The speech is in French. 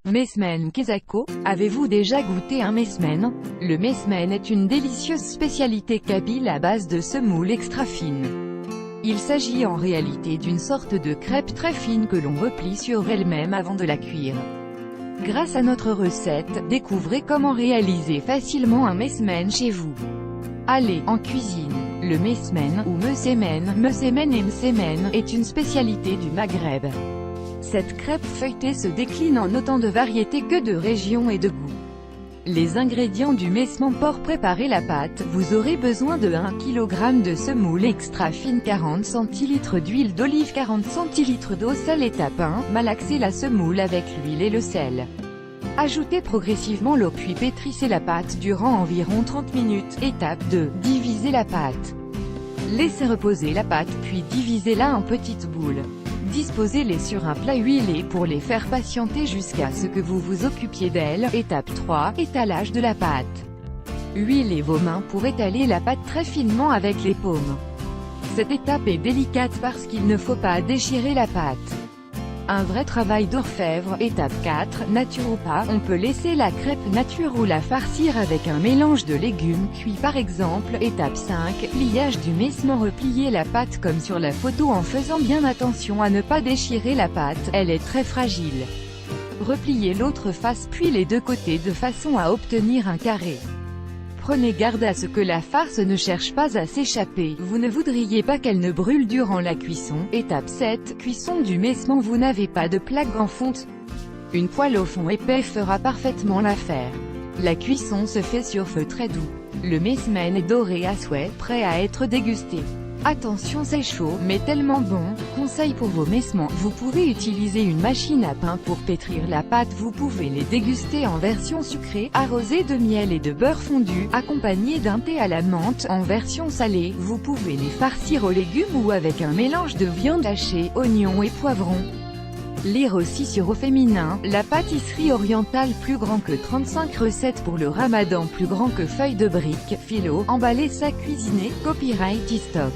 Mesmen Kesako, avez-vous déjà goûté un mesmen? Le mesmen est une délicieuse spécialité kabyle à base de semoule extra fine. Il s'agit en réalité d'une sorte de crêpe très fine que l'on replie sur elle-même avant de la cuire. Grâce à notre recette, découvrez comment réaliser facilement un mesmen chez vous. Allez, en cuisine. Le mesmen, ou mesemen et msemen, est une spécialité du Maghreb. Cette crêpe feuilletée se décline en autant de variétés que de régions et de goûts. Les ingrédients du mesmen pour préparer la pâte, vous aurez besoin de 1 kg de semoule extra fine, 40 cl d'huile d'olive, 40 cl d'eau salée. Étape 1, malaxer la semoule avec l'huile et le sel. Ajoutez progressivement l'eau puis pétrissez la pâte durant environ 30 minutes. Étape 2, divisez la pâte. Laissez reposer la pâte puis divisez-la en petites boules. Disposez-les sur un plat huilé pour les faire patienter jusqu'à ce que vous vous occupiez d'elles. Étape 3, étalage de la pâte. Huilez vos mains pour étaler la pâte très finement avec les paumes. Cette étape est délicate parce qu'il ne faut pas déchirer la pâte. Un vrai travail d'orfèvre. Étape 4, nature ou pas, on peut laisser la crêpe nature ou la farcir avec un mélange de légumes cuits par exemple. Étape 5, pliage du mesmen. Repliez la pâte comme sur la photo en faisant bien attention à ne pas déchirer la pâte, elle est très fragile. Repliez l'autre face puis les deux côtés de façon à obtenir un carré. Prenez garde à ce que la farce ne cherche pas à s'échapper, vous ne voudriez pas qu'elle ne brûle durant la cuisson. Étape 7, cuisson du mesmen. Vous n'avez pas de plaque en fonte? Une poêle au fond épais fera parfaitement l'affaire. La cuisson se fait sur feu très doux. Le mesmen est doré à souhait, prêt à être dégusté. Attention, c'est chaud, mais tellement bon. Conseil pour vos mesmens, vous pouvez utiliser une machine à pain pour pétrir la pâte. Vous pouvez les déguster en version sucrée, arrosée de miel et de beurre fondu, accompagnée d'un thé à la menthe. En version salée, vous pouvez les farcir aux légumes ou avec un mélange de viande hachée, oignons et poivrons. Lire aussi sur Au Féminin, la pâtisserie orientale plus grand que 35 recettes pour le ramadan, plus grand que feuille de brique, philo, emballer, sac, cuisiner, copyright e-stock.